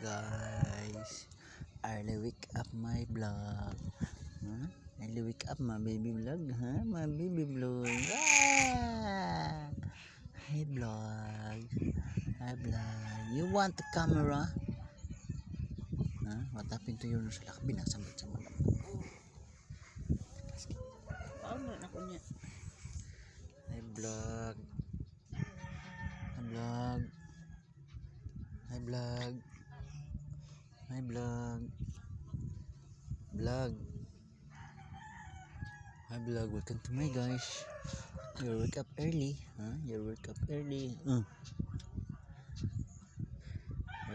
guys, early wake up my vlog. Early wake up my baby vlog, my baby vlog. Hi vlog, hi vlog. You want the camera? What happened to your nose? Binasambot sa mga. Paano na ko niya? Hi vlog, hi vlog, hi vlog, hi vlog, vlog. Hi vlog, welcome to my guys. You wake up early, You wake up early. You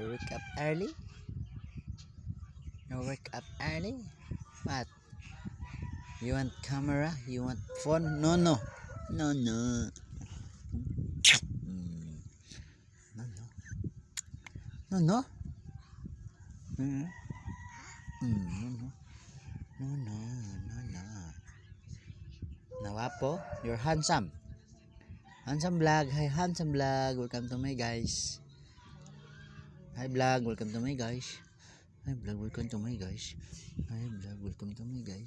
wake up early. You wake up early. What? You want camera? You want phone? No, no, no, no. No, no, no, no. No, no, no, no, no, no. Nawapo, you're handsome. Handsome vlog. Hi, handsome vlog. Welcome to my guys. Hi vlog. Welcome to my guys. Hi vlog. Welcome to my guys. Hi vlog. Welcome to my guys.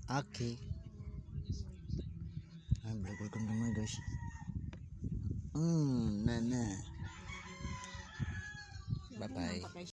Okay. Hi vlog. Welcome to my guys. Nana. Bye bye.